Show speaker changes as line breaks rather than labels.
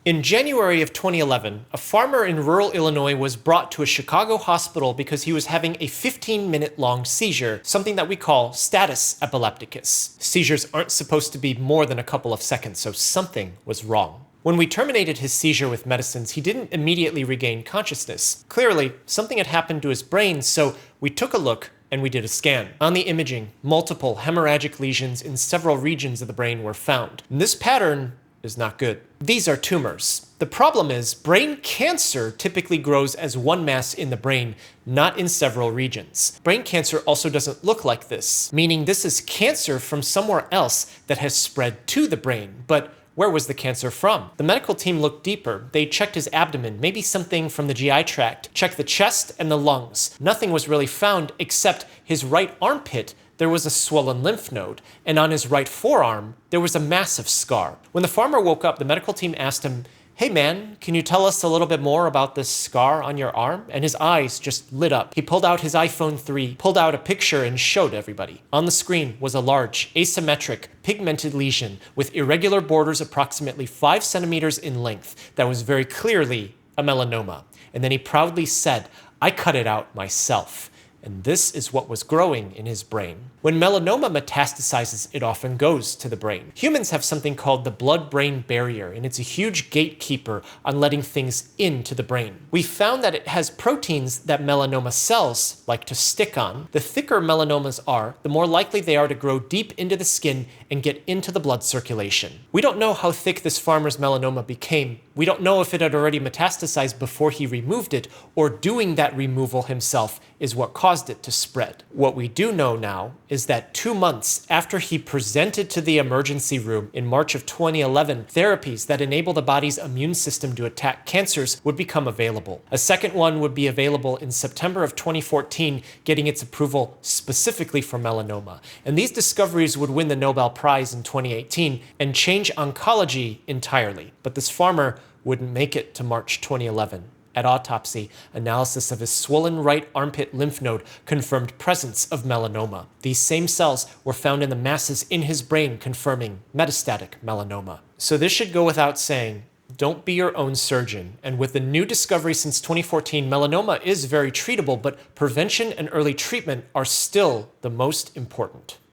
In January of 2011, a farmer in rural Illinois was brought to a Chicago hospital because he was having a 15-minute-long seizure, something that we call status epilepticus. Seizures aren't supposed to be more than a couple of seconds, so something was wrong. When we terminated his seizure with medicines, he didn't immediately regain consciousness. Clearly, something had happened to his brain, so we took a look and we did a scan. On the imaging, multiple hemorrhagic lesions in several regions of the brain were found. And this pattern is not good. These are tumors. The problem is, brain cancer typically grows as one mass in the brain, not in several regions. Brain cancer also doesn't look like this, meaning this is cancer from somewhere else that has spread to the brain. But where was the cancer from? The medical team looked deeper. They checked his abdomen, maybe something from the GI tract, checked the chest and the lungs. Nothing was really found except his right armpit. There was a swollen lymph node, and on his right forearm, there was a massive scar. When the farmer woke up, the medical team asked him, "Hey man, can you tell us a little bit more about this scar on your arm?" And his eyes just lit up. He pulled out his iPhone 3, pulled out a picture and showed everybody. On the screen was a large, asymmetric, pigmented lesion with irregular borders approximately 5 centimeters in length that was very clearly a melanoma. And then he proudly said, "I cut it out myself." And this is what was growing in his brain. When melanoma metastasizes, it often goes to the brain. Humans have something called the blood-brain barrier, and it's a huge gatekeeper on letting things into the brain. We found that it has proteins that melanoma cells like to stick on. The thicker melanomas are, the more likely they are to grow deep into the skin and get into the blood circulation. We don't know how thick this farmer's melanoma became. We don't know if it had already metastasized before he removed it, or doing that removal himself is what caused it to spread. What we do know now is that 2 months after he presented to the emergency room in March of 2011, therapies that enable the body's immune system to attack cancers would become available. A second one would be available in September of 2014, getting its approval specifically for melanoma. And these discoveries would win the Nobel Prize in 2018 and change oncology entirely. But this farmer wouldn't make it to March 2011. At autopsy, analysis of his swollen right armpit lymph node confirmed presence of melanoma. These same cells were found in the masses in his brain, confirming metastatic melanoma. So this should go without saying, don't be your own surgeon. And with the new discovery since 2014, melanoma is very treatable, but prevention and early treatment are still the most important.